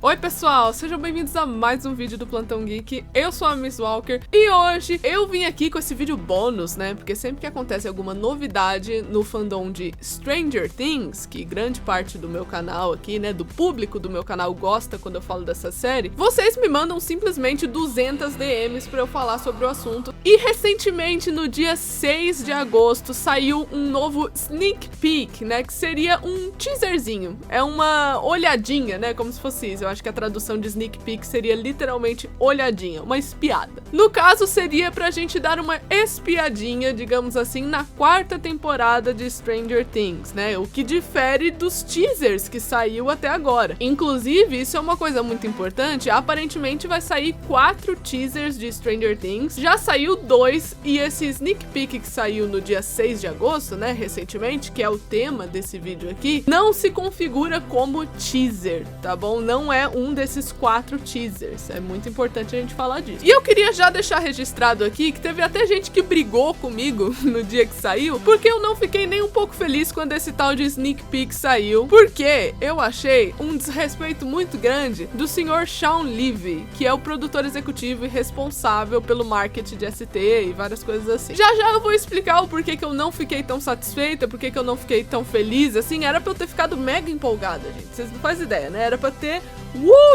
Oi pessoal, sejam bem-vindos a mais um vídeo do Plantão Geek. Eu sou a Miss Walker e hoje eu vim aqui com esse vídeo bônus, né? Porque sempre que acontece alguma novidade no fandom de Stranger Things, que grande parte do meu canal aqui, né, do público do meu canal gosta quando eu falo dessa série, vocês me mandam simplesmente 200 DMs pra eu falar sobre o assunto. E recentemente, no dia 6 de agosto, saiu um novo sneak peek, né? Que seria um teaserzinho. É uma olhadinha, né? Como se fosse isso. Eu acho que a tradução de sneak peek seria literalmente olhadinha, uma espiada. No caso, seria pra gente dar uma espiadinha, digamos assim, na quarta temporada de Stranger Things, né? O que difere dos teasers que saiu até agora. Inclusive, isso é uma coisa muito importante, aparentemente vai sair 4 teasers de Stranger Things, já saiu 2, e esse sneak peek que saiu no dia 6 de agosto, né, recentemente, que é o tema desse vídeo aqui, não se configura como teaser, tá bom? Não é um desses 4 teasers. É muito importante a gente falar disso. E eu queria já deixar registrado aqui que teve até gente que brigou comigo no dia que saiu, porque eu não fiquei nem um pouco feliz quando esse tal de sneak peek saiu, porque eu achei um desrespeito muito grande do senhor Shawn Levy, que é o produtor executivo e responsável pelo marketing de ST e várias coisas assim. Já eu vou explicar o porquê que eu não fiquei tão satisfeita, porquê que eu não fiquei tão feliz, assim, era pra eu ter ficado mega empolgada, gente. Vocês não fazem ideia, né? Era pra ter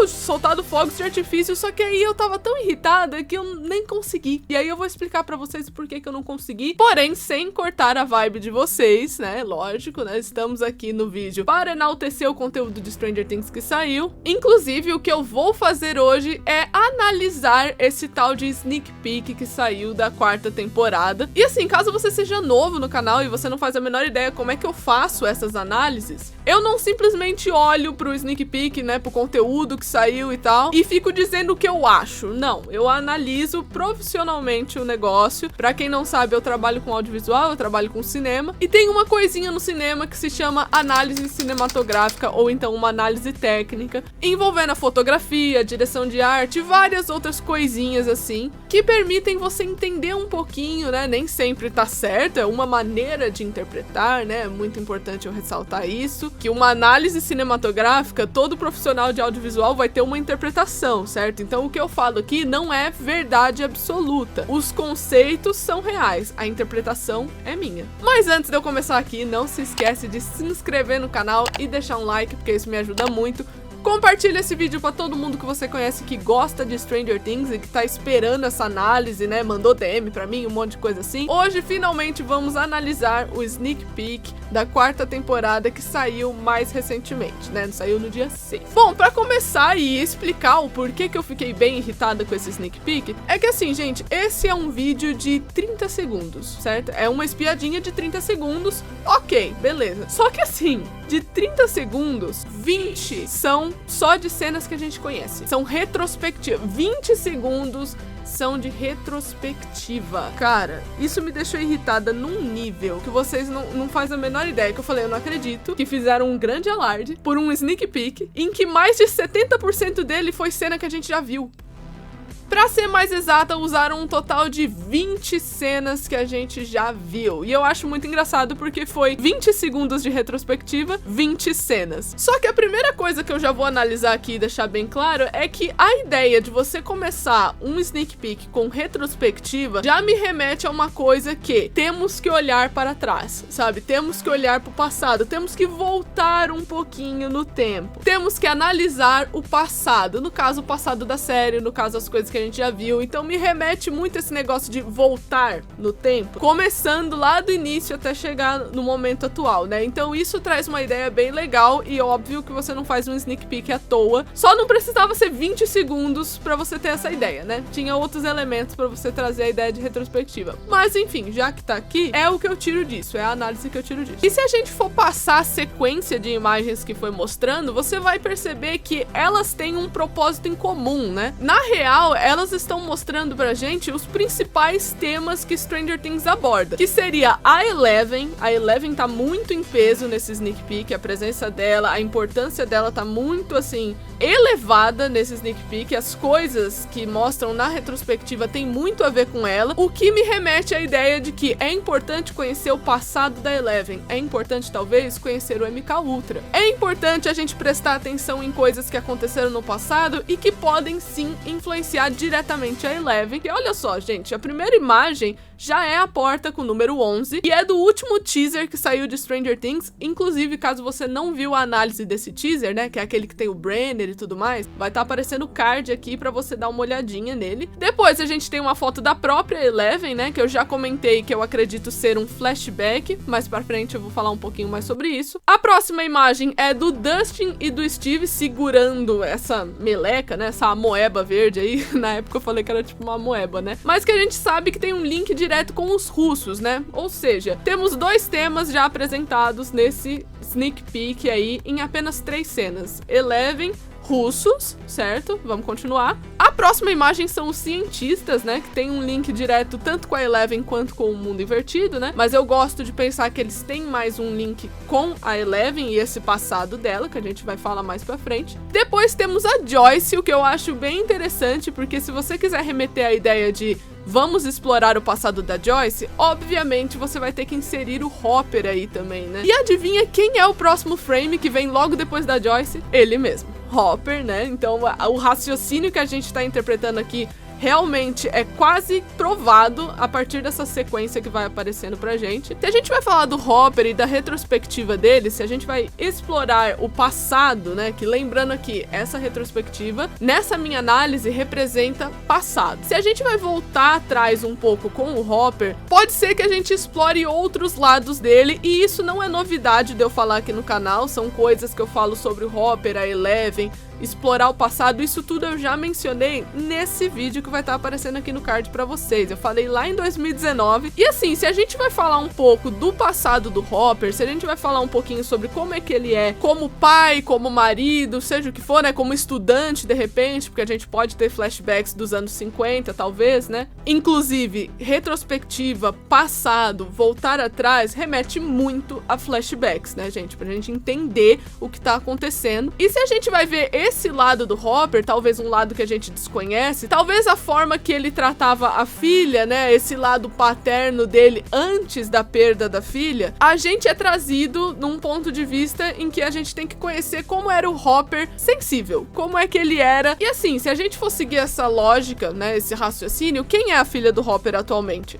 soltado fogos de artifício, só que aí eu tava tão irritada que eu nem consegui. E aí eu vou explicar pra vocês o porquê que eu não consegui, porém sem cortar a vibe de vocês, né? Lógico, né? Estamos aqui no vídeo para enaltecer o conteúdo de Stranger Things que saiu. Inclusive, o que eu vou fazer hoje é analisar esse tal de sneak peek que saiu da quarta temporada. E assim, caso você seja novo no canal e você não faz a menor ideia como é que eu faço essas análises, eu não simplesmente olho pro sneak peek, né, pro conteúdo que saiu e tal, e fico dizendo o que eu acho. Não, eu analiso profissionalmente o negócio. Pra quem não sabe, eu trabalho com audiovisual, eu trabalho com cinema, e tem uma coisinha no cinema que se chama análise cinematográfica, ou então uma análise técnica, envolvendo a fotografia, a direção de arte e várias outras coisinhas assim, que permitem você entender um pouquinho, né, nem sempre tá certo, é uma maneira de interpretar, né, é muito importante eu ressaltar isso, que uma análise cinematográfica, todo profissional de audiovisual vai ter uma interpretação, certo? Então o que eu falo aqui não é verdade absoluta. Os conceitos são reais, a interpretação é minha. Mas antes de eu começar aqui, não se esquece de se inscrever no canal e deixar um like, porque isso me ajuda muito. Compartilha esse vídeo pra todo mundo que você conhece que gosta de Stranger Things e que tá esperando essa análise, né? Mandou DM pra mim, um monte de coisa assim. Hoje, finalmente, vamos analisar o sneak peek da quarta temporada que saiu mais recentemente, né? Saiu no dia 6. Bom, pra começar e explicar o porquê que eu fiquei bem irritada com esse sneak peek, é que assim, gente, esse é um vídeo de 30 segundos, certo? É uma espiadinha de 30 segundos, ok, beleza. Só que assim, de 30 segundos, 20 são só de cenas que a gente conhece. São retrospectivas. 20 segundos são de retrospectiva. Cara, isso me deixou irritada num nível que vocês não fazem a menor ideia. Que eu falei, eu não acredito que fizeram um grande alarde por um sneak peek em que mais de 70% dele foi cena que a gente já viu. Pra ser mais exata, usaram um total de 20 cenas que a gente já viu. E eu acho muito engraçado porque foi 20 segundos de retrospectiva, 20 cenas. Só que a primeira coisa que eu já vou analisar aqui e deixar bem claro é que a ideia de você começar um sneak peek com retrospectiva já me remete a uma coisa que temos que olhar para trás, sabe? Temos que olhar para o passado, temos que voltar um pouquinho no tempo. Temos que analisar o passado, no caso o passado da série, no caso as coisas que a gente já viu. Então me remete muito esse negócio de voltar no tempo, começando lá do início até chegar no momento atual, né? Então isso traz uma ideia bem legal e óbvio que você não faz um sneak peek à toa. Só não precisava ser 20 segundos pra você ter essa ideia, né? Tinha outros elementos pra você trazer a ideia de retrospectiva. Mas enfim, já que tá aqui, é o que eu tiro disso, é a análise que eu tiro disso. E se a gente for passar a sequência de imagens que foi mostrando, você vai perceber que elas têm um propósito em comum, né? Na real, elas estão mostrando pra gente os principais temas que Stranger Things aborda, que seria a Eleven. A Eleven tá muito em peso nesse sneak peek, a presença dela, a importância dela tá muito, assim, elevada nesse sneak peek. As coisas que mostram na retrospectiva tem muito a ver com ela, o que me remete à ideia de que é importante conhecer o passado da Eleven, é importante talvez conhecer o MK Ultra, é importante a gente prestar atenção em coisas que aconteceram no passado e que podem sim influenciar diretamente a Eleven. E olha só, gente, a primeira imagem já é a porta com o número 11, e é do último teaser que saiu de Stranger Things. Inclusive, caso você não viu a análise desse teaser, né, que é aquele que tem o Brenner e tudo mais, vai estar aparecendo o card aqui pra você dar uma olhadinha nele. Depois a gente tem uma foto da própria Eleven, né, que eu já comentei que eu acredito ser um flashback, mais pra frente eu vou falar um pouquinho mais sobre isso. A próxima imagem é do Dustin e do Steve segurando essa meleca, né, essa amoeba verde aí. Na época eu falei que era tipo uma amoeba, né, mas que a gente sabe que tem um link direto com os russos, né? Ou seja, temos 2 temas já apresentados nesse sneak peek aí em apenas 3 cenas. Eleven, russos, certo? Vamos continuar. A próxima imagem são os cientistas, né? Que tem um link direto tanto com a Eleven quanto com o mundo invertido, né? Mas eu gosto de pensar que eles têm mais um link com a Eleven e esse passado dela, que a gente vai falar mais pra frente. Depois temos a Joyce, o que eu acho bem interessante, porque se você quiser remeter a ideia de vamos explorar o passado da Joyce, obviamente você vai ter que inserir o Hopper aí também, né? E adivinha quem é o próximo frame que vem logo depois da Joyce? Ele mesmo, Hopper, né? Então o raciocínio que a gente tá interpretando aqui realmente é quase provado a partir dessa sequência que vai aparecendo pra gente. Se a gente vai falar do Hopper e da retrospectiva dele, se a gente vai explorar o passado, né, que lembrando aqui, essa retrospectiva, nessa minha análise, representa passado. Se a gente vai voltar atrás um pouco com o Hopper, pode ser que a gente explore outros lados dele, e isso não é novidade de eu falar aqui no canal, são coisas que eu falo sobre o Hopper, a Eleven, explorar o passado, isso tudo eu já mencionei nesse vídeo que vai estar aparecendo aqui no card pra vocês. Eu falei lá em 2019. E assim, se a gente vai falar um pouco do passado do Hopper, se a gente vai falar um pouquinho sobre como é que ele é como pai, como marido, seja o que for, né, como estudante de repente, porque a gente pode ter flashbacks dos anos 50, talvez, né? Inclusive, retrospectiva, passado, voltar atrás, remete muito a flashbacks, né, gente? Pra gente entender o que tá acontecendo. E se a gente vai ver esse lado do Hopper, talvez um lado que a gente desconhece, talvez a forma que ele tratava a filha, né, esse lado paterno dele antes da perda da filha, a gente é trazido num ponto de vista em que a gente tem que conhecer como era o Hopper sensível, como é que ele era. E assim, se a gente for seguir essa lógica, né, esse raciocínio, quem é a filha do Hopper atualmente?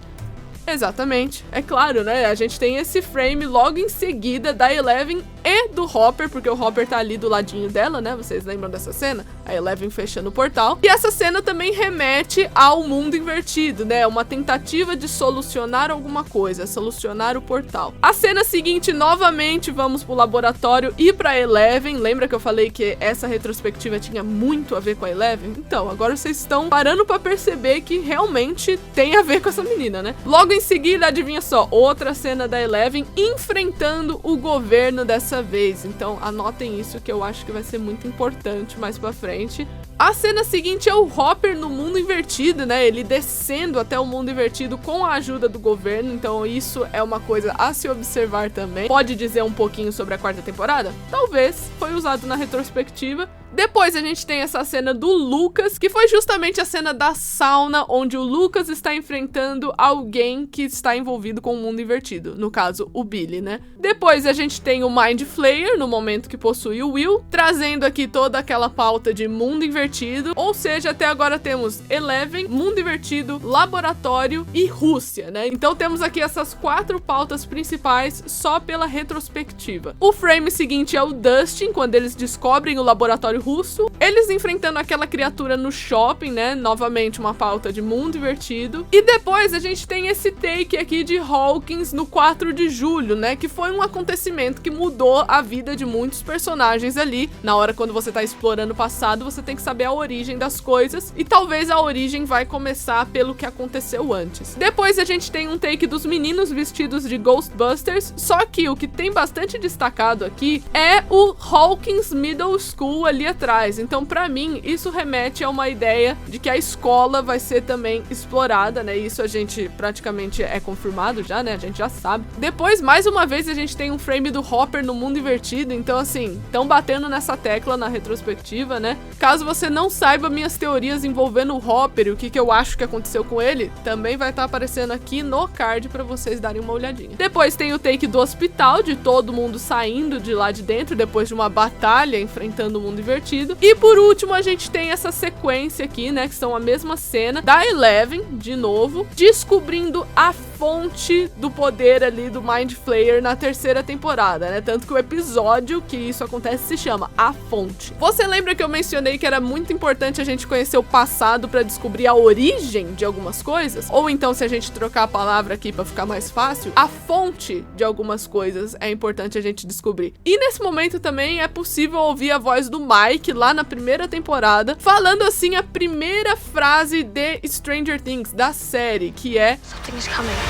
Exatamente, é claro, né, a gente tem esse frame logo em seguida da Eleven e do Hopper, porque o Hopper tá ali do ladinho dela, né, vocês lembram dessa cena? A Eleven fechando o portal, e essa cena também remete ao mundo invertido, né, uma tentativa de solucionar alguma coisa, solucionar o portal. A cena seguinte, novamente, vamos pro laboratório e pra Eleven. Lembra que eu falei que essa retrospectiva tinha muito a ver com a Eleven? Então, agora vocês estão parando pra perceber que realmente tem a ver com essa menina, né? Logo em seguida, adivinha só, outra cena da Eleven enfrentando o governo dessa vez. Então anotem isso, que eu acho que vai ser muito importante mais pra frente. A cena seguinte é o Hopper no mundo invertido, né? Ele descendo até o mundo invertido com a ajuda do governo. Então isso é uma coisa a se observar também. Pode dizer um pouquinho sobre a 4ª temporada? Talvez. Foi usado na retrospectiva. Depois a gente tem essa cena do Lucas, que foi justamente a cena da sauna, onde o Lucas está enfrentando alguém que está envolvido com o mundo invertido, no caso, o Billy, né? Depois a gente tem o Mind Flayer, no momento que possui o Will, trazendo aqui toda aquela pauta de mundo invertido, ou seja, até agora temos Eleven, mundo invertido, laboratório e Rússia, né? Então temos aqui essas 4 pautas principais só pela retrospectiva. O frame seguinte é o Dustin, quando eles descobrem o laboratório russo, eles enfrentando aquela criatura no shopping, né? Novamente uma pauta de mundo invertido. E depois a gente tem esse take aqui de Hawkins no 4 de julho, né? Que foi um acontecimento que mudou a vida de muitos personagens ali. Na hora quando você tá explorando o passado, você tem que saber a origem das coisas, e talvez a origem vai começar pelo que aconteceu antes. Depois a gente tem um take dos meninos vestidos de Ghostbusters, só que o que tem bastante destacado aqui é o Hawkins Middle School ali atrás. Então, pra mim, isso remete a uma ideia de que a escola vai ser também explorada, né? Isso a gente praticamente é confirmado já, né? A gente já sabe. Depois, mais uma vez, a gente tem um frame do Hopper no mundo invertido. Então, assim, estão batendo nessa tecla na retrospectiva, né? Caso você não saiba minhas teorias envolvendo o Hopper e o que eu acho que aconteceu com ele, também vai estar aparecendo aqui no card pra vocês darem uma olhadinha. Depois tem o take do hospital, de todo mundo saindo de lá de dentro, depois de uma batalha enfrentando o mundo invertido. E por último, a gente tem essa sequência aqui, né, que são a mesma cena da Eleven, de novo, descobrindo a fonte do poder ali do Mind Flayer na terceira temporada, né? Tanto que o episódio que isso acontece se chama A Fonte. Você lembra que eu mencionei que era muito importante a gente conhecer o passado pra descobrir a origem de algumas coisas? Ou então, se a gente trocar a palavra aqui pra ficar mais fácil, a fonte de algumas coisas é importante a gente descobrir. E nesse momento também é possível ouvir a voz do Mike lá na primeira temporada, falando assim a primeira frase de Stranger Things, da série, que é Something's coming.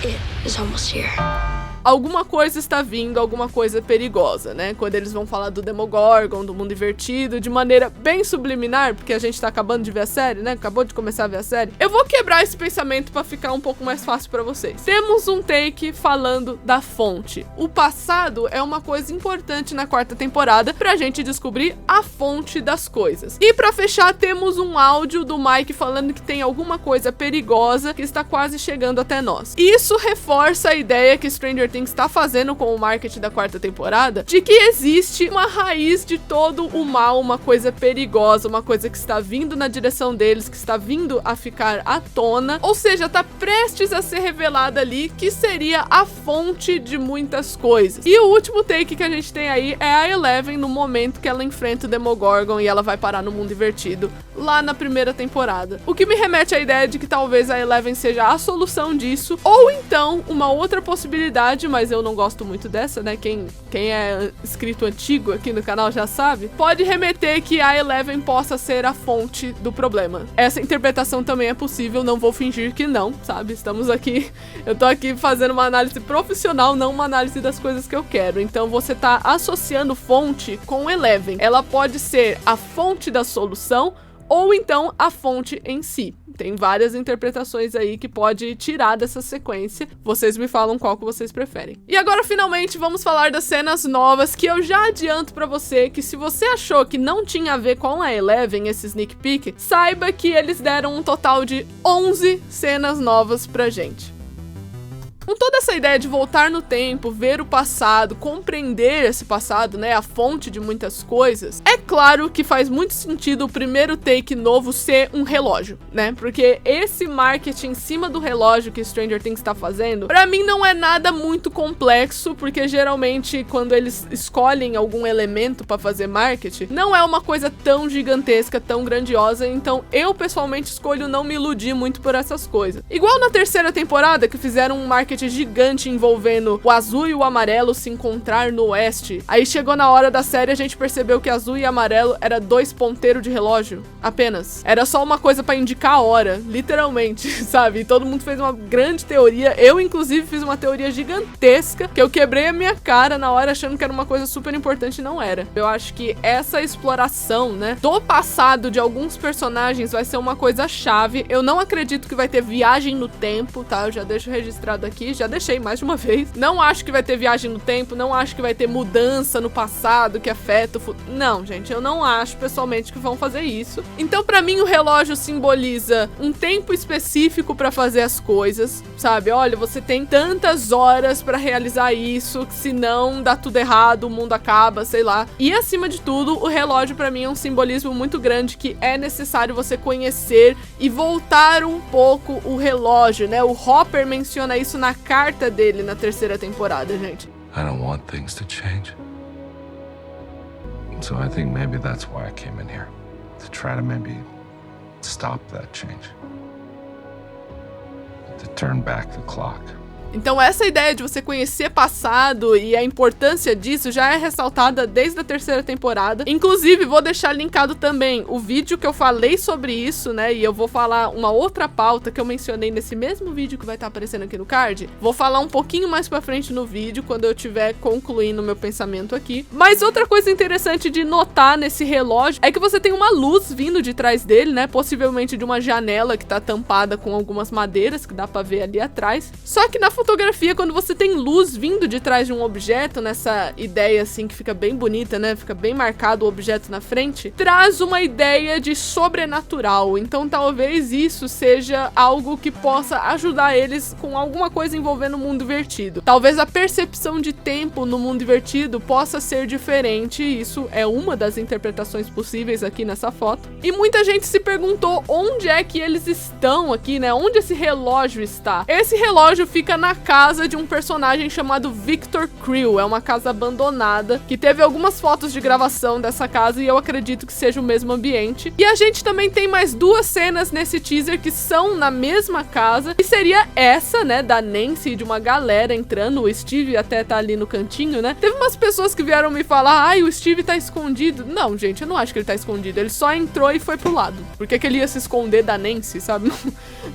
It is almost here. Alguma coisa está vindo, alguma coisa perigosa, né? Quando eles vão falar do Demogorgon, do mundo invertido, de maneira bem subliminar, porque a gente tá acabando de ver a série, né? Acabou de começar a ver a série. Eu vou quebrar esse pensamento pra ficar um pouco mais fácil pra vocês. Temos um take falando da fonte. O passado é uma coisa importante na quarta temporada pra gente descobrir a fonte das coisas. E pra fechar, temos um áudio do Mike falando que tem alguma coisa perigosa que está quase chegando até nós. Isso reforça a ideia que Stranger Things está fazendo com o marketing da quarta temporada, de que existe uma raiz de todo o mal, uma coisa perigosa, uma coisa que está vindo na direção deles, que está vindo a ficar à tona, ou seja, está prestes a ser revelada ali, que seria a fonte de muitas coisas. E o último take que a gente tem aí é a Eleven no momento que ela enfrenta o Demogorgon e ela vai parar no mundo invertido, lá na primeira temporada. O que me remete à ideia de que talvez a Eleven seja a solução disso, ou então uma outra possibilidade, mas eu não gosto muito dessa, né? Quem é inscrito antigo aqui no canal já sabe, pode remeter que a Eleven possa ser a fonte do problema. Essa interpretação também é possível, não vou fingir que não, sabe? Estamos aqui, eu tô aqui fazendo uma análise profissional, não uma análise das coisas que eu quero. Então você tá associando fonte com Eleven. Ela pode ser a fonte da solução, ou então a fonte em si. Tem várias interpretações aí que pode tirar dessa sequência. Vocês me falam qual que vocês preferem. E agora, finalmente, vamos falar das cenas novas, que eu já adianto pra você que se você achou que não tinha a ver com a Eleven, esse sneak peek, saiba que eles deram um total de 11 cenas novas pra gente. Com toda essa ideia de voltar no tempo, ver o passado, compreender esse passado, né, a fonte de muitas coisas, é claro que faz muito sentido o primeiro take novo ser um relógio, né? Porque esse marketing em cima do relógio que Stranger Things tá fazendo, pra mim não é nada muito complexo, porque geralmente quando eles escolhem algum elemento pra fazer marketing, não é uma coisa tão gigantesca, tão grandiosa, então eu pessoalmente escolho não me iludir muito por essas coisas. Igual na terceira temporada, que fizeram um marketing gigante envolvendo o azul e o amarelo se encontrar no oeste. Aí chegou na hora da série, a gente percebeu que azul e amarelo era 2 ponteiros de relógio, apenas. Era só uma coisa pra indicar a hora, literalmente, sabe? E todo mundo fez uma grande teoria. Eu, inclusive, fiz uma teoria gigantesca, que eu quebrei a minha cara na hora achando que era uma coisa super importante e não era. Eu acho que essa exploração, né, do passado de alguns personagens vai ser uma coisa chave. Eu não acredito que vai ter viagem no tempo, tá? Eu já deixo registrado aqui. Já deixei mais de uma vez. Não acho que vai ter viagem no tempo, não acho que vai ter mudança no passado que afeta o futuro. Não, gente, eu não acho pessoalmente que vão fazer isso. Então, pra mim, o relógio simboliza um tempo específico pra fazer as coisas, sabe? Olha, você tem tantas horas pra realizar isso, que senão dá tudo errado, o mundo acaba, sei lá. E, acima de tudo, o relógio pra mim é um simbolismo muito grande que é necessário você conhecer e voltar um pouco o relógio, né? O Hopper menciona isso na carta dele na terceira temporada, gente. I don't want things to change. So I think maybe that's why I came in here. To try to maybe stop that change. To turn back the clock. Então essa ideia de você conhecer passado e a importância disso já é ressaltada desde a 3ª temporada. Inclusive, vou deixar linkado também o vídeo que eu falei sobre isso, né? E eu vou falar uma outra pauta que eu mencionei nesse mesmo vídeo que vai estar aparecendo aqui no card. Vou falar um pouquinho mais pra frente no vídeo, quando eu estiver concluindo o meu pensamento aqui. Mas outra coisa interessante de notar nesse relógio é que você tem uma luz vindo de trás dele, né? Possivelmente de uma janela que tá tampada com algumas madeiras, que dá pra ver ali atrás. Só que na fotografia, quando você tem luz vindo de trás de um objeto, nessa ideia assim que fica bem bonita, né? Fica bem marcado o objeto na frente, traz uma ideia de sobrenatural. Então talvez isso seja algo que possa ajudar eles com alguma coisa envolvendo o mundo invertido. Talvez a percepção de tempo no mundo invertido possa ser diferente. Isso é uma das interpretações possíveis aqui nessa foto. E muita gente se perguntou onde é que eles estão aqui, né? Onde esse relógio está? Esse relógio fica na casa de um personagem chamado Victor Creel. É uma casa abandonada, que teve algumas fotos de gravação dessa casa e eu acredito que seja o mesmo ambiente. E a gente também tem mais 2 cenas nesse teaser que são na mesma casa, e seria essa, né, da Nancy, de uma galera entrando. O Steve até tá ali no cantinho, né? Teve umas pessoas que vieram me falar, ai, o Steve tá escondido. Não, gente, eu não acho que ele tá escondido. Ele só entrou e foi pro lado. Por que ele ia se esconder da Nancy, sabe?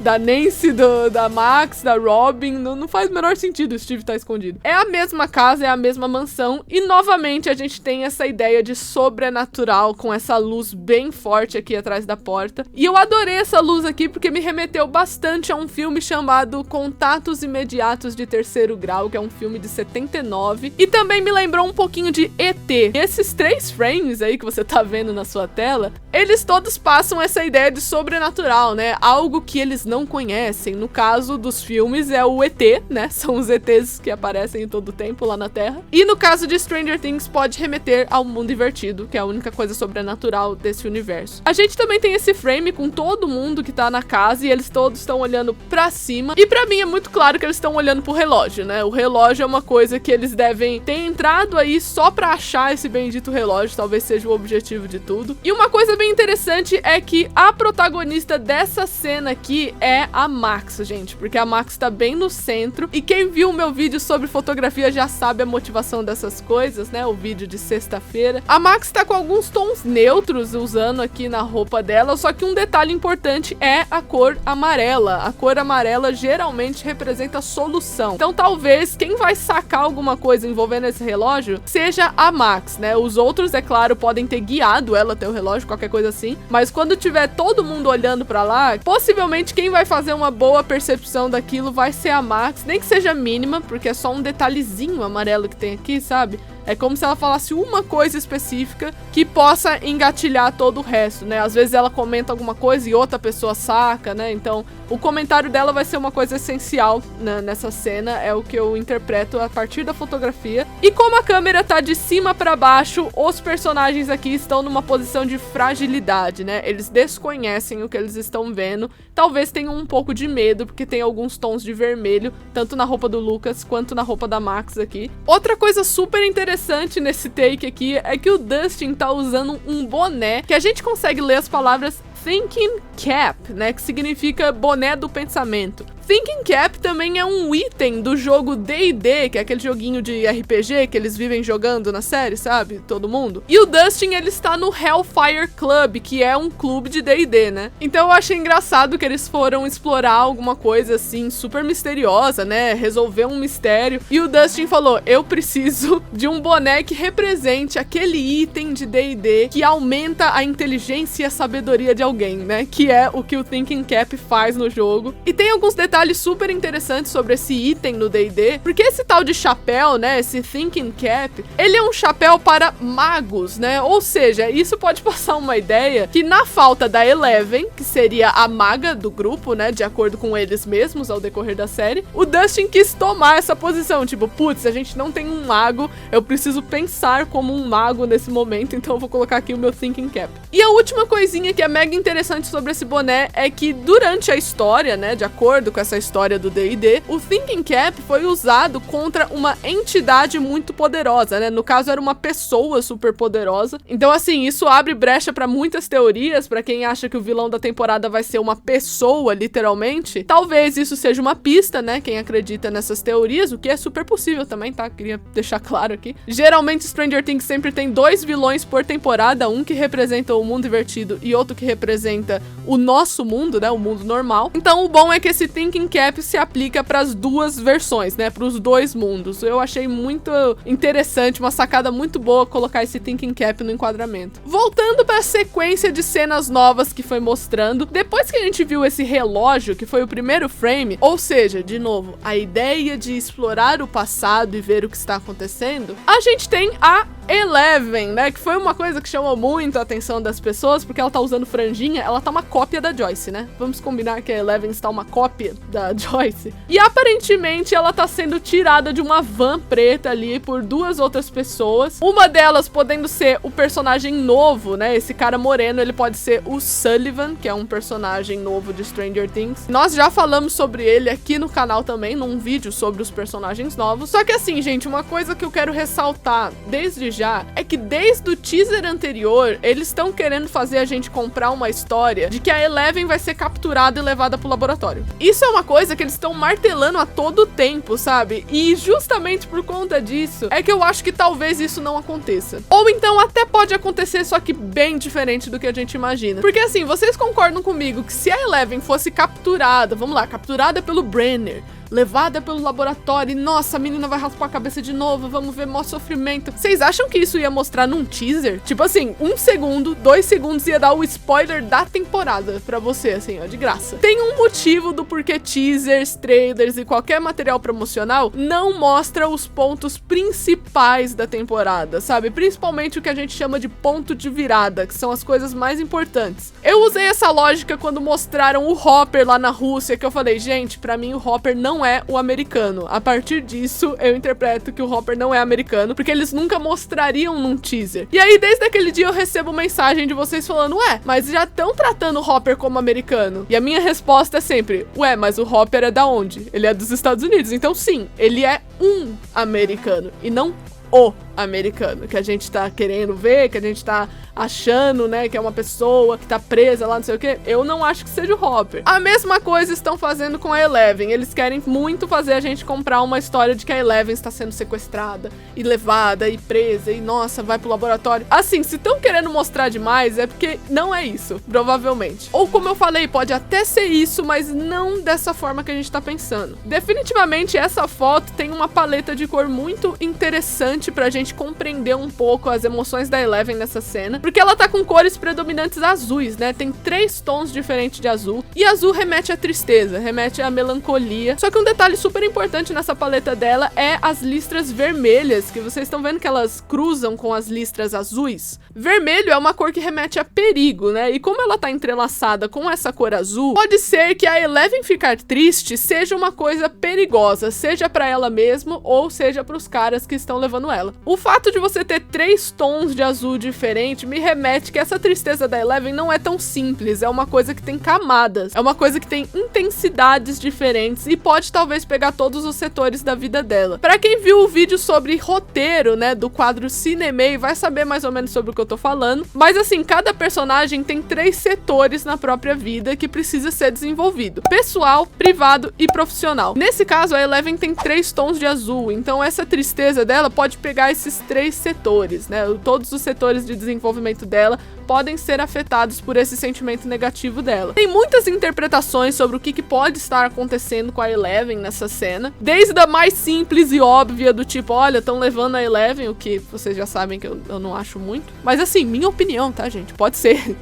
Da Nancy, da Max, da Robin. Não faz o menor sentido o Steve tá escondido. É a mesma casa, é a mesma mansão. E novamente a gente tem essa ideia de sobrenatural com essa luz bem forte aqui atrás da porta. E eu adorei essa luz aqui porque me remeteu bastante a um filme chamado Contatos Imediatos de Terceiro Grau, que é um filme de 79. E também me lembrou um pouquinho de ET. E esses 3 frames aí que você tá vendo na sua tela, eles todos passam essa ideia de sobrenatural, né? Algo que eles não conhecem. No caso dos filmes é o ET, né? São os ETs que aparecem em todo o tempo lá na Terra. E no caso de Stranger Things pode remeter ao mundo invertido, que é a única coisa sobrenatural desse universo. A gente também tem esse frame com todo mundo que tá na casa e eles todos estão olhando pra cima. E pra mim é muito claro que eles estão olhando pro relógio, né? O relógio é uma coisa que eles devem ter entrado aí só pra achar esse bendito relógio, talvez seja o objetivo de tudo. E uma coisa bem interessante é que a protagonista dessa cena aqui é a Max, gente, porque a Max tá bem no centro. E quem viu o meu vídeo sobre fotografia já sabe a motivação dessas coisas, né? O vídeo de sexta-feira. A Max tá com alguns tons neutros usando aqui na roupa dela, só que um detalhe importante é a cor amarela. A cor amarela geralmente representa solução. Então talvez quem vai sacar alguma coisa envolvendo esse relógio seja a Max, né? Os outros, é claro, podem ter guiado ela até o relógio, qualquer coisa assim. Mas quando tiver todo mundo olhando pra lá, possivelmente quem vai fazer uma boa percepção daquilo vai ser a Max, nem que seja mínima, porque é só um detalhezinho amarelo que tem aqui, sabe? É como se ela falasse uma coisa específica que possa engatilhar todo o resto, né? Às vezes ela comenta alguma coisa e outra pessoa saca, né? Então, o comentário dela vai ser uma coisa essencial, né, nessa cena, é o que eu interpreto a partir da fotografia. E como a câmera tá de cima pra baixo, os personagens aqui estão numa posição de fragilidade, né? Eles desconhecem o que eles estão vendo, talvez tenham um pouco de medo, porque tem alguns tons de vermelho, tanto na roupa do Lucas quanto na roupa da Max aqui. Outra coisa super interessante nesse take aqui é que o Dustin tá usando um boné que a gente consegue ler as palavras Thinking Cap, né, que significa boné do pensamento. Thinking Cap também é um item do jogo D&D, que é aquele joguinho de RPG que eles vivem jogando na série, sabe? Todo mundo. E o Dustin, ele está no Hellfire Club, que é um clube de D&D, né? Então eu achei engraçado que eles foram explorar alguma coisa assim, super misteriosa, né? Resolver um mistério. E o Dustin falou, eu preciso de um boné que represente aquele item de D&D que aumenta a inteligência e a sabedoria de alguém, né? Que é o que o Thinking Cap faz no jogo. E tem alguns detalhes super interessantes sobre esse item no D&D, porque esse tal de chapéu, né, esse Thinking Cap, ele é um chapéu para magos, né? Ou seja, isso pode passar uma ideia que na falta da Eleven, que seria a maga do grupo, né, de acordo com eles mesmos ao decorrer da série, o Dustin quis tomar essa posição, tipo, putz, a gente não tem um mago, eu preciso pensar como um mago nesse momento, então eu vou colocar aqui o meu Thinking Cap. E a última coisinha que é mega interessante sobre esse boné é que durante a história, né, de acordo com essa essa história do D&D, o Thinking Cap foi usado contra uma entidade muito poderosa, né? No caso, era uma pessoa super poderosa. Então, assim, isso abre brecha pra muitas teorias, pra quem acha que o vilão da temporada vai ser uma pessoa, literalmente. Talvez isso seja uma pista, né? Quem acredita nessas teorias, o que é super possível também, tá? Queria deixar claro aqui. Geralmente, Stranger Things sempre tem 2 vilões por temporada, um que representa o mundo invertido e outro que representa o nosso mundo, né? O mundo normal. Então, o bom é que esse Thinking Cap se aplica para as 2 versões, né? Para os 2 mundos. Eu achei muito interessante, uma sacada muito boa colocar esse Thinking Cap no enquadramento. Voltando para a sequência de cenas novas que foi mostrando, depois que a gente viu esse relógio, que foi o primeiro frame, ou seja, de novo, a ideia de explorar o passado e ver o que está acontecendo, a gente tem a Eleven, né, que foi uma coisa que chamou muito a atenção das pessoas, porque ela tá usando franjinha, ela tá uma cópia da Joyce, né? Vamos combinar que a Eleven está uma cópia da Joyce. E aparentemente ela tá sendo tirada de uma van preta ali por 2 outras pessoas. Uma delas podendo ser o personagem novo, né? Esse cara moreno, ele pode ser o Sullivan, que é um personagem novo de Stranger Things. Nós já falamos sobre ele aqui no canal também, num vídeo sobre os personagens novos. Só que assim, gente, uma coisa que eu quero ressaltar desde já é que desde o teaser anterior, eles estão querendo fazer a gente comprar uma história de que a Eleven vai ser capturada e levada pro laboratório. Isso é uma coisa que eles estão martelando a todo tempo, sabe? E justamente por conta disso, é que eu acho que talvez isso não aconteça. Ou então até pode acontecer, só que bem diferente do que a gente imagina. Porque assim, vocês concordam comigo que se a Eleven fosse capturada, vamos lá, capturada pelo Brenner, levada pelo laboratório, e nossa, a menina vai raspar a cabeça de novo, vamos ver maior sofrimento. Vocês acham que isso ia mostrar num teaser? Tipo assim, 1 segundo, 2 segundos ia dar o spoiler da temporada pra você, assim, ó, de graça. Tem um motivo do porquê teasers, trailers e qualquer material promocional não mostra os pontos principais da temporada, sabe? Principalmente o que a gente chama de ponto de virada, que são as coisas mais importantes. Eu usei essa lógica quando mostraram o Hopper lá na Rússia, que eu falei, gente, pra mim o Hopper não é o americano. A partir disso, eu interpreto que o Hopper não é americano, porque eles nunca mostrariam num teaser. E aí, desde aquele dia, eu recebo mensagem de vocês falando, ué, mas já estão tratando o Hopper como americano? E a minha resposta é sempre, ué, mas o Hopper é da onde? Ele é dos Estados Unidos. Então, sim, ele é um americano e não o americano, que a gente tá querendo ver, que a gente tá achando, né, que é uma pessoa que tá presa lá, não sei o que. Eu não acho que seja o Hopper. A mesma coisa estão fazendo com a Eleven. Eles querem muito fazer a gente comprar uma história de que a Eleven está sendo sequestrada e levada e presa e, nossa, vai pro laboratório. Assim, se estão querendo mostrar demais, é porque não é isso, provavelmente. Ou como eu falei, pode até ser isso, mas não dessa forma que a gente tá pensando. Definitivamente, essa foto tem uma paleta de cor muito interessante pra gente compreender um pouco as emoções da Eleven nessa cena, porque ela tá com cores predominantes azuis, né? Tem 3 tons diferentes de azul, e azul remete à tristeza, remete à melancolia. Só que um detalhe super importante nessa paleta dela é as listras vermelhas, que vocês estão vendo que elas cruzam com as listras azuis. Vermelho é uma cor que remete a perigo, né? E como ela tá entrelaçada com essa cor azul, pode ser que a Eleven ficar triste seja uma coisa perigosa, seja pra ela mesma ou seja pros caras que estão levando ela. O fato de você ter 3 tons de azul diferente me remete que essa tristeza da Eleven não é tão simples, é uma coisa que tem camadas, é uma coisa que tem intensidades diferentes e pode talvez pegar todos os setores da vida dela. Pra quem viu o vídeo sobre roteiro, né, do quadro Cinemei, vai saber mais ou menos sobre o que eu tô falando, mas assim, cada personagem tem 3 setores na própria vida que precisa ser desenvolvido: pessoal, privado e profissional. Nesse caso, a Eleven tem 3 tons de azul, então essa tristeza dela pode pegar esses 3 setores, né? Todos os setores de desenvolvimento dela podem ser afetados por esse sentimento negativo dela. Tem muitas interpretações sobre o que pode estar acontecendo com a Eleven nessa cena, desde a mais simples e óbvia do tipo, olha, estão levando a Eleven, o que vocês já sabem que eu não acho muito, mas assim, minha opinião, tá, gente? Pode ser,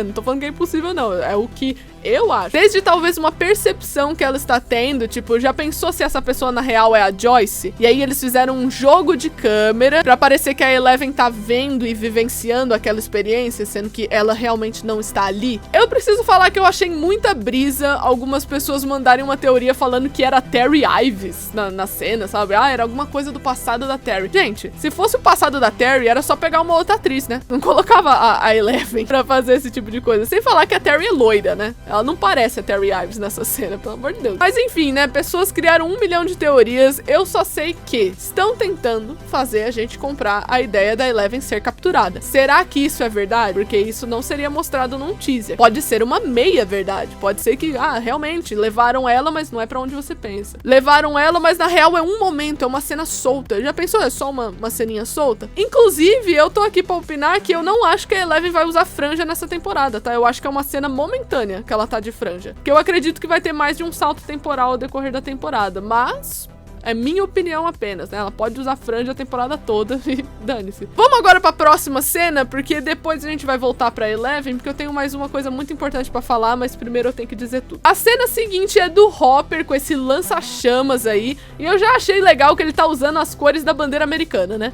não tô falando que é impossível não, é o que eu acho. Desde talvez uma percepção que ela está tendo, tipo, já pensou se essa pessoa na real é a Joyce? E aí eles fizeram um jogo de câmera pra parecer que a Eleven tá vendo e vivenciando aquela experiência, sendo que ela realmente não está ali. Eu preciso falar que eu achei muita brisa algumas pessoas mandarem uma teoria falando que era Terry Ives na cena, sabe? Ah, era alguma coisa do passado da Terry. Gente, se fosse o passado da Terry, era só pegar uma outra atriz, né? Não colocava a Eleven pra fazer esse tipo de coisa. Sem falar que a Terry é loira, né? Ela não parece a Terry Ives nessa cena, pelo amor de Deus. Mas enfim, né? Pessoas criaram 1 milhão de teorias. Eu só sei que estão tentando fazer a gente comprar a ideia da Eleven ser capturada. Será que isso é verdade? Porque isso não seria mostrado num teaser. Pode ser uma meia verdade. Pode ser que, realmente, levaram ela, mas não é pra onde você pensa. Levaram ela, mas na real é um momento, é uma cena solta. Já pensou? É só uma ceninha solta? Inclusive, eu tô aqui pra opinar que eu não acho que a Eleven vai usar franja nessa temporada, tá? Eu acho que é uma cena momentânea que ela tá de franja. Porque eu acredito que vai ter mais de um salto temporal ao decorrer da temporada, mas é minha opinião apenas, né? Ela pode usar franja a temporada toda e dane-se. Vamos agora pra próxima cena, porque depois a gente vai voltar pra Eleven, porque eu tenho mais uma coisa muito importante pra falar, mas primeiro eu tenho que dizer tudo. A cena seguinte é do Hopper com esse lança-chamas aí, e eu já achei legal que ele tá usando as cores da bandeira americana, né?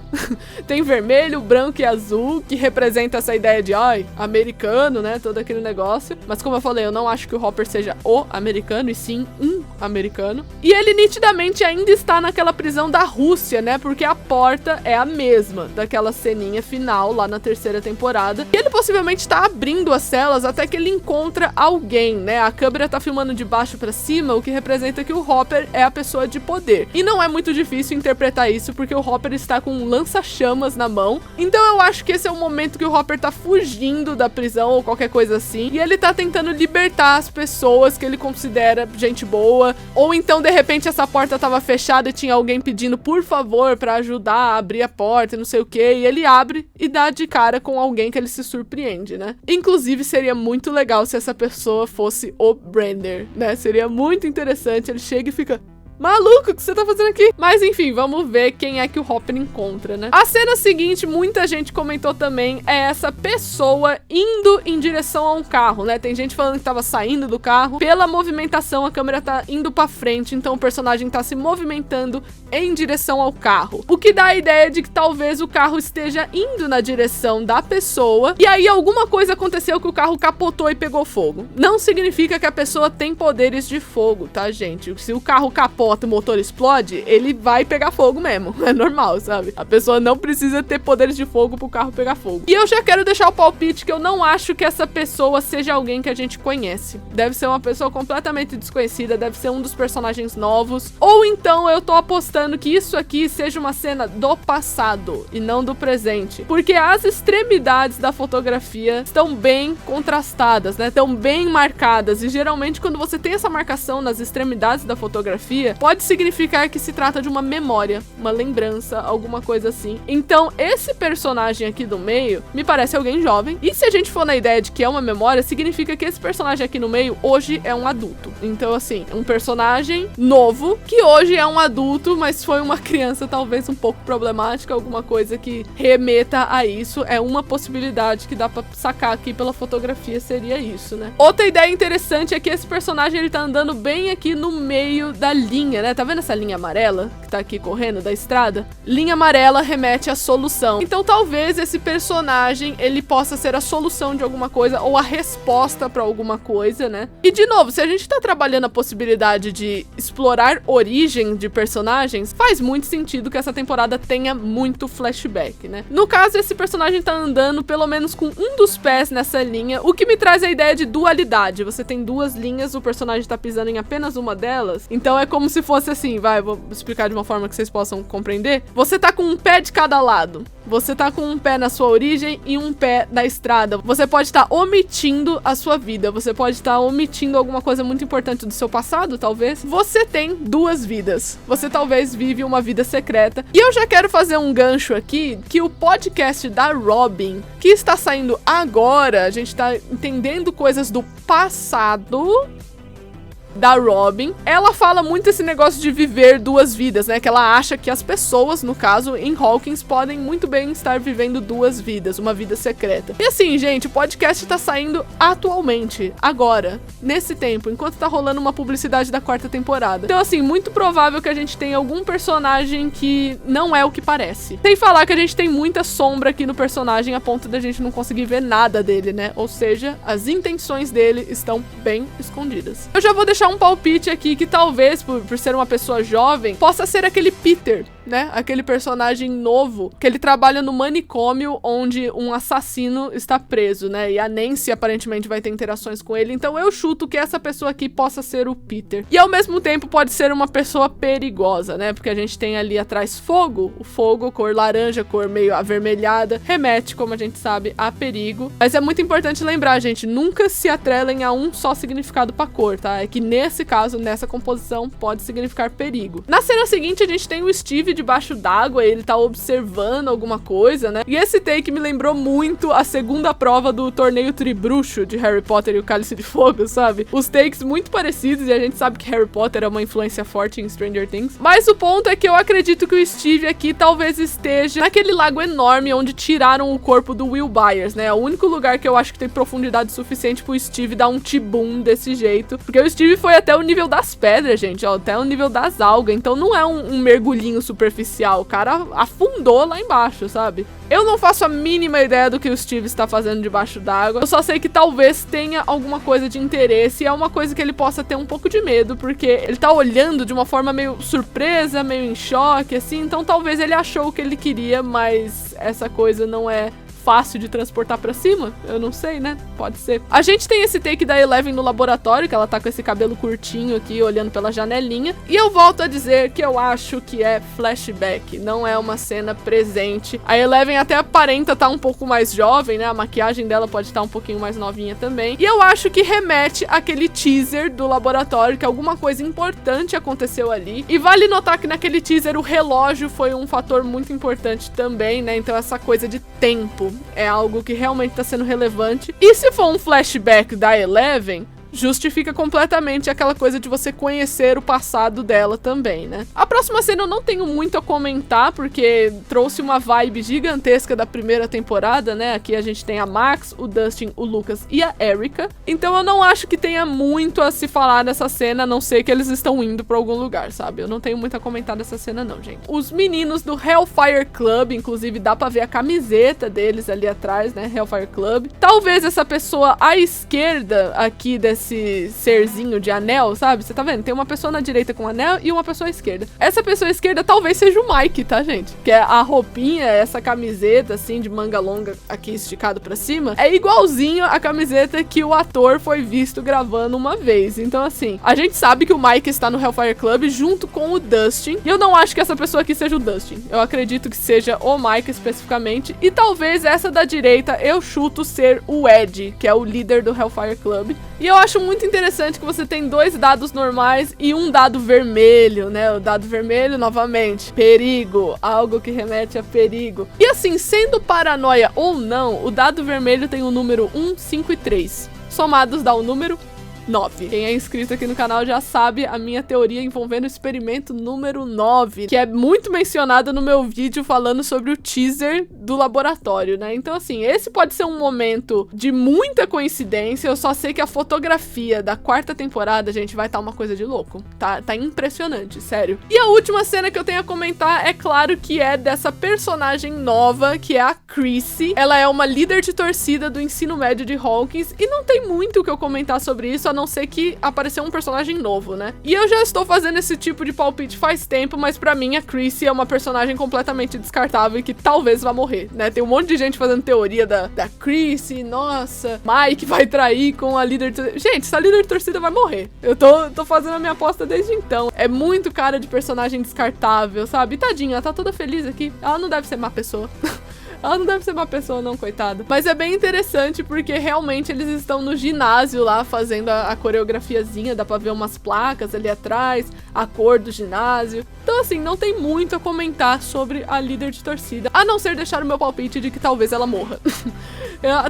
Tem vermelho, branco e azul, que representa essa ideia de, americano, né? Todo aquele negócio. Mas como eu falei, eu não acho que o Hopper seja o americano, e sim um americano. E ele nitidamente ainda está naquela prisão da Rússia, né? Porque a porta é a mesma daquela ceninha final lá na 3ª temporada. E ele possivelmente tá abrindo as celas até que ele encontra alguém, né? A câmera tá filmando de baixo pra cima, o que representa que o Hopper é a pessoa de poder. E não é muito difícil interpretar isso, porque o Hopper está com um lança-chamas na mão. Então eu acho que esse é o momento que o Hopper tá fugindo da prisão ou qualquer coisa assim. E ele tá tentando libertar as pessoas que ele considera gente boa. Ou então, de repente, essa porta tava fechada e tinha alguém pedindo por favor pra ajudar a abrir a porta e não sei o que, e ele abre e dá de cara com alguém que ele se surpreende, né? Inclusive seria muito legal se essa pessoa fosse o Brander, né? Seria muito interessante, ele chega e fica: maluco, o que você tá fazendo aqui? Mas enfim, vamos ver quem é que o Hopper encontra, né? A cena seguinte, muita gente comentou também, é essa pessoa indo em direção a um carro, né? Tem gente falando que tava saindo do carro. Pela movimentação, a câmera tá indo pra frente, então o personagem tá se movimentando em direção ao carro. O que dá a ideia de que talvez o carro esteja indo na direção da pessoa, e aí alguma coisa aconteceu que o carro capotou e pegou fogo. Não significa que a pessoa tem poderes de fogo, tá, gente? Se o carro capotou, o motor explode, ele vai pegar fogo mesmo. É normal, sabe? A pessoa não precisa ter poderes de fogo pro carro pegar fogo. E eu já quero deixar o palpite que eu não acho que essa pessoa seja alguém que a gente conhece. Deve ser uma pessoa completamente desconhecida, deve ser um dos personagens novos. Ou então eu tô apostando que isso aqui seja uma cena do passado e não do presente. Porque as extremidades da fotografia estão bem contrastadas, né? Estão bem marcadas. E geralmente quando você tem essa marcação nas extremidades da fotografia, pode significar que se trata de uma memória, uma lembrança, alguma coisa assim. Então, esse personagem aqui do meio me parece alguém jovem. E se a gente for na ideia de que é uma memória, significa que esse personagem aqui no meio hoje é um adulto. Então, assim, é um personagem novo que hoje é um adulto, mas foi uma criança talvez um pouco problemática, alguma coisa que remeta a isso. É uma possibilidade que dá pra sacar aqui pela fotografia, seria isso, né? Outra ideia interessante é que esse personagem, ele tá andando bem aqui no meio da linha, né? Tá vendo essa linha amarela que tá aqui correndo da estrada? Linha amarela remete à solução. Então talvez esse personagem, ele possa ser a solução de alguma coisa ou a resposta pra alguma coisa, né? E de novo, se a gente tá trabalhando a possibilidade de explorar origem de personagens, faz muito sentido que essa temporada tenha muito flashback, né? No caso, esse personagem tá andando pelo menos com um dos pés nessa linha, o que me traz a ideia de dualidade. Você tem duas linhas, o personagem tá pisando em apenas uma delas, então é como se fosse assim, vou explicar de uma forma que vocês possam compreender. Você tá com um pé de cada lado. Você tá com um pé na sua origem e um pé na estrada. Você pode estar omitindo a sua vida. Você pode estar omitindo alguma coisa muito importante do seu passado, talvez. Você tem duas vidas. Você talvez vive uma vida secreta. E eu já quero fazer um gancho aqui, que o podcast da Robin, que está saindo agora, a gente tá entendendo coisas do passado. da Robin. Ela fala muito esse negócio de viver duas vidas, né? Que ela acha que as pessoas, no caso, em Hawkins, podem muito bem estar vivendo duas vidas, uma vida secreta. E assim, gente, o podcast tá saindo atualmente, agora, nesse tempo, enquanto tá rolando uma publicidade da 4ª temporada. Então, assim, muito provável que a gente tenha algum personagem que não é o que parece. Sem falar que a gente tem muita sombra aqui no personagem a ponto da gente não conseguir ver nada dele, né? Ou seja, as intenções dele estão bem escondidas. Eu já vou deixar um palpite aqui que talvez, por ser uma pessoa jovem, possa ser aquele Peter, né? Aquele personagem novo, que ele trabalha no manicômio onde um assassino está preso, né? E a Nancy aparentemente vai ter interações com ele, então eu chuto que essa pessoa aqui possa ser o Peter. E ao mesmo tempo pode ser uma pessoa perigosa, né? Porque a gente tem ali atrás fogo, o fogo, cor laranja, cor meio avermelhada, remete, como a gente sabe, a perigo. Mas é muito importante lembrar, gente, nunca se atrelem a um só significado pra cor, tá? É que nesse caso, nessa composição, pode significar perigo. Na cena seguinte, a gente tem o Steve debaixo d'água, ele tá observando alguma coisa, né? E esse take me lembrou muito a segunda prova do torneio tribruxo de Harry Potter e o Cálice de Fogo, sabe? Os takes muito parecidos, e a gente sabe que Harry Potter é uma influência forte em Stranger Things. Mas o ponto é que eu acredito que o Steve aqui talvez esteja naquele lago enorme onde tiraram o corpo do Will Byers, né? É o único lugar que eu acho que tem profundidade suficiente pro Steve dar um tibum desse jeito. Porque o Steve foi até o nível das pedras, gente, ó, até o nível das algas. Então não é um mergulhinho superficial. O cara afundou lá embaixo, sabe? Eu não faço a mínima ideia do que o Steve está fazendo debaixo d'água. Eu só sei que talvez tenha alguma coisa de interesse. E é uma coisa que ele possa ter um pouco de medo, porque ele tá olhando de uma forma meio surpresa, meio em choque, assim. Então talvez ele achou o que ele queria, mas essa coisa não é fácil de transportar pra cima? Eu não sei, né? Pode ser. A gente tem esse take da Eleven no laboratório, que ela tá com esse cabelo curtinho aqui, olhando pela janelinha. E eu volto a dizer que eu acho que é flashback, não é uma cena presente. A Eleven até aparenta estar um pouco mais jovem, né? A maquiagem dela pode estar um pouquinho mais novinha também. E eu acho que remete àquele teaser do laboratório, que alguma coisa importante aconteceu ali. E vale notar que naquele teaser o relógio foi um fator muito importante também, né? Então essa coisa de tempo é algo que realmente tá sendo relevante. E se for um flashback da Eleven, justifica completamente aquela coisa de você conhecer o passado dela também, né? A próxima cena eu não tenho muito a comentar, porque trouxe uma vibe gigantesca da primeira temporada, né? Aqui a gente tem a Max, o Dustin, o Lucas e a Erica. Então eu não acho que tenha muito a se falar nessa cena, a não ser que eles estão indo pra algum lugar, sabe? Eu não tenho muito a comentar dessa cena não, gente. Os meninos do Hellfire Club, inclusive dá pra ver a camiseta deles ali atrás, né? Hellfire Club. Talvez essa pessoa à esquerda aqui desse serzinho de anel, sabe? Você tá vendo? Tem uma pessoa na direita com anel e uma pessoa à esquerda. Essa pessoa à esquerda talvez seja o Mike, tá, gente? Que é a roupinha, essa camiseta, assim, de manga longa aqui esticado pra cima, é igualzinho a camiseta que o ator foi visto gravando uma vez. Então, assim, a gente sabe que o Mike está no Hellfire Club junto com o Dustin, e eu não acho que essa pessoa aqui seja o Dustin. Eu acredito que seja o Mike especificamente, e talvez essa da direita eu chuto ser o Ed, que é o líder do Hellfire Club. E eu acho muito interessante que você tem dois dados normais e um dado vermelho, né? O dado vermelho, novamente, perigo, algo que remete a perigo. E assim, sendo paranoia ou não, o dado vermelho tem o número 1, 5 e 3. Somados dá o número 9. Quem é inscrito aqui no canal já sabe a minha teoria envolvendo o experimento número 9, que é muito mencionado no meu vídeo falando sobre o teaser do laboratório, né? Então, assim, esse pode ser um momento de muita coincidência. Eu só sei que a fotografia da 4ª temporada, gente, vai estar uma coisa de louco. Tá impressionante, sério. E a última cena que eu tenho a comentar, é claro que é dessa personagem nova, que é a Chrissy. Ela é uma líder de torcida do ensino médio de Hawkins, e não tem muito o que eu comentar sobre isso, a não ser que apareceu um personagem novo, né? E eu já estou fazendo esse tipo de palpite faz tempo, mas pra mim a Chrissy é uma personagem completamente descartável e que talvez vá morrer, né? Tem um monte de gente fazendo teoria da Chrissy, nossa, Mike vai trair com a líder de torcida. Gente, essa líder de torcida vai morrer. Eu tô fazendo a minha aposta desde então. É muito cara de personagem descartável, sabe? Tadinha, ela tá toda feliz aqui. Ela não deve ser má pessoa. Ela não deve ser uma pessoa, não, coitada. Mas é bem interessante porque realmente eles estão no ginásio lá fazendo a coreografiazinha. Dá pra ver umas placas ali atrás, a cor do ginásio. Então, assim, não tem muito a comentar sobre a líder de torcida, a não ser deixar o meu palpite de que talvez ela morra.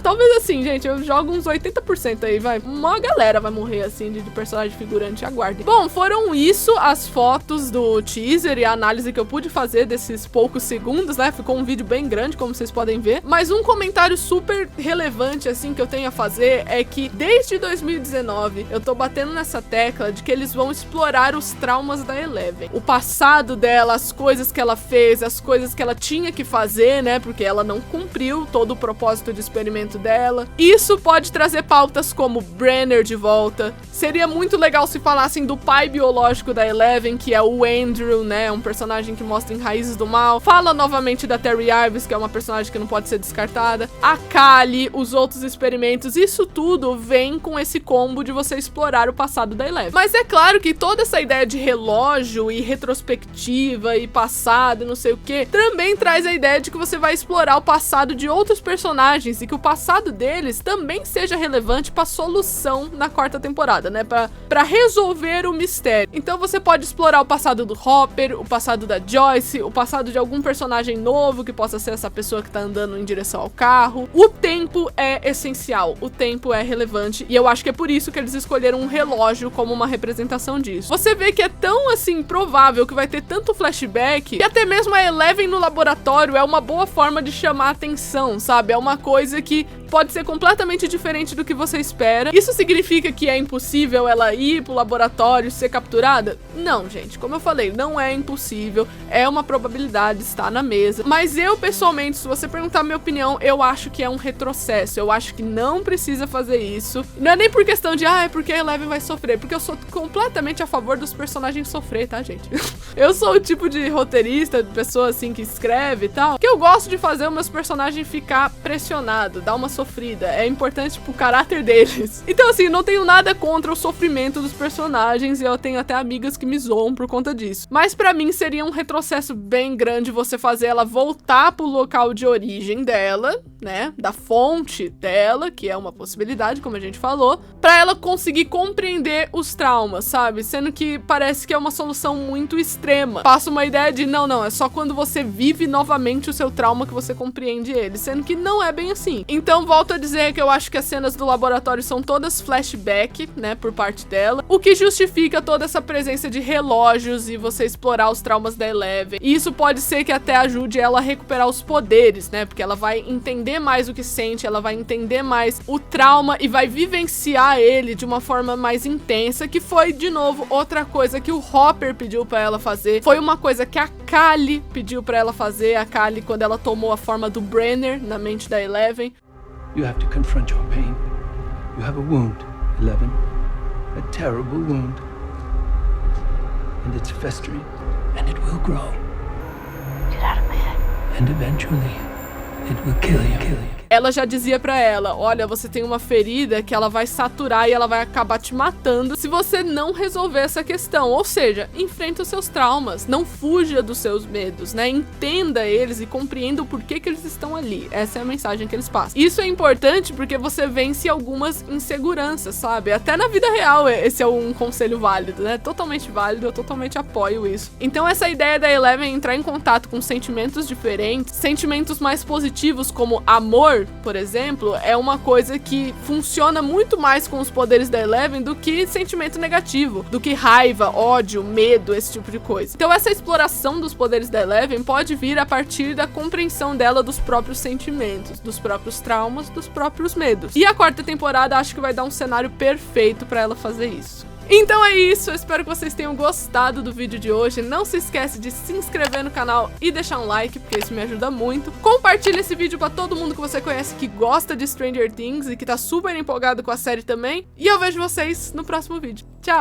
Talvez assim, gente, eu jogo uns 80% aí, vai. Uma galera vai morrer, assim, de personagem figurante, aguardem. Bom, foram isso as fotos do teaser e a análise que eu pude fazer desses poucos segundos, né? Ficou um vídeo bem grande, como vocês podem ver. Mas um comentário super relevante, assim, que eu tenho a fazer é que desde 2019 eu tô batendo nessa tecla de que eles vão explorar os traumas da Eleven. O passado dela, as coisas que ela fez, as coisas que ela tinha que fazer, né? Porque ela não cumpriu todo o propósito de experimento dela. Isso pode trazer pautas como Brenner de volta. Seria muito legal se falassem do pai biológico da Eleven, que é o Andrew, né? Um personagem que mostra em Raízes do Mal. Fala novamente da Terry Ives, que é uma personagem que não pode ser descartada. A Kali, os outros experimentos. Isso tudo vem com esse combo de você explorar o passado da Eleven. Mas é claro que toda essa ideia de relógio e retrospectiva e passado e não sei o que, também traz a ideia de que você vai explorar o passado de outros personagens e que o passado deles também seja relevante para a solução na quarta temporada, né? Para resolver o mistério. Então você pode explorar o passado do Hopper, o passado da Joyce, o passado de algum personagem novo que possa ser essa pessoa que tá andando em direção ao carro. O tempo é essencial, o tempo é relevante e eu acho que é por isso que eles escolheram um relógio como uma representação disso. Você vê que é tão assim provável que vai ter tanto flashback que até mesmo a Eleven no laboratório é uma boa forma de chamar a atenção, sabe? É uma coisa que pode ser completamente diferente do que você espera. Isso significa que é impossível ela ir pro laboratório e ser capturada? Não, gente. Como eu falei, não é impossível. É uma probabilidade, está na mesa. Mas eu, pessoalmente, se você perguntar a minha opinião, eu acho que é um retrocesso. Eu acho que não precisa fazer isso. Não é nem por questão de, é porque a Eleven vai sofrer. Porque eu sou completamente a favor dos personagens sofrer, tá, gente? Eu sou o tipo de roteirista, de pessoa assim que escreve e tal, que eu gosto de fazer os meus personagens ficar pressionado, dar uma sofrida. É importante pro caráter deles. Então, assim, não tenho nada contra o sofrimento dos personagens e eu tenho até amigas que me zoam por conta disso. Mas pra mim seria um retrocesso bem grande você fazer ela voltar pro local de origem dela, né? Da fonte dela, que é uma possibilidade, como a gente falou, pra ela conseguir compreender os traumas, sabe? Sendo que parece que é uma solução muito extrema. Passa uma ideia de, não, é só quando você vive novamente o seu trauma que você compreende ele, sendo que não é bem assim. Então, volto a dizer que eu acho que as cenas do laboratório são todas flashback, né, por parte dela, o que justifica toda essa presença de relógios e você explorar os traumas da Eleven. E isso pode ser que até ajude ela a recuperar os poderes, né, porque ela vai entender mais o que sente, ela vai entender mais o trauma e vai vivenciar ele de uma forma mais intensa, que foi, de novo, outra coisa que o Hopper pediu pra ela fazer. Foi uma coisa que a Kali pediu pra ela fazer, a Kali quando ela tomou a forma do Brenner na mente da Eleven. You have to confront your pain. You have a wound, Eleven. A terrible wound. And it's festering. And it will grow. Get out of my head. And eventually, it will kill you. Ela já dizia pra ela, olha, você tem uma ferida que ela vai saturar e ela vai acabar te matando se você não resolver essa questão. Ou seja, enfrenta os seus traumas, não fuja dos seus medos, né? Entenda eles e compreenda o porquê que eles estão ali. Essa é a mensagem que eles passam. Isso é importante porque você vence algumas inseguranças, sabe? Até na vida real esse é um conselho válido, né? Totalmente válido, eu totalmente apoio isso. Então essa ideia da Eleven entrar em contato com sentimentos diferentes, sentimentos mais positivos como amor, por exemplo, é uma coisa que funciona muito mais com os poderes da Eleven do que sentimento negativo, do que raiva, ódio, medo, esse tipo de coisa. Então essa exploração dos poderes da Eleven pode vir a partir da compreensão dela dos próprios sentimentos, dos próprios traumas, dos próprios medos. E a quarta temporada acho que vai dar um cenário perfeito pra ela fazer isso. Então é isso, eu espero que vocês tenham gostado do vídeo de hoje. Não se esquece de se inscrever no canal e deixar um like, porque isso me ajuda muito. Compartilha esse vídeo pra todo mundo que você conhece que gosta de Stranger Things e que tá super empolgado com a série também. E eu vejo vocês no próximo vídeo.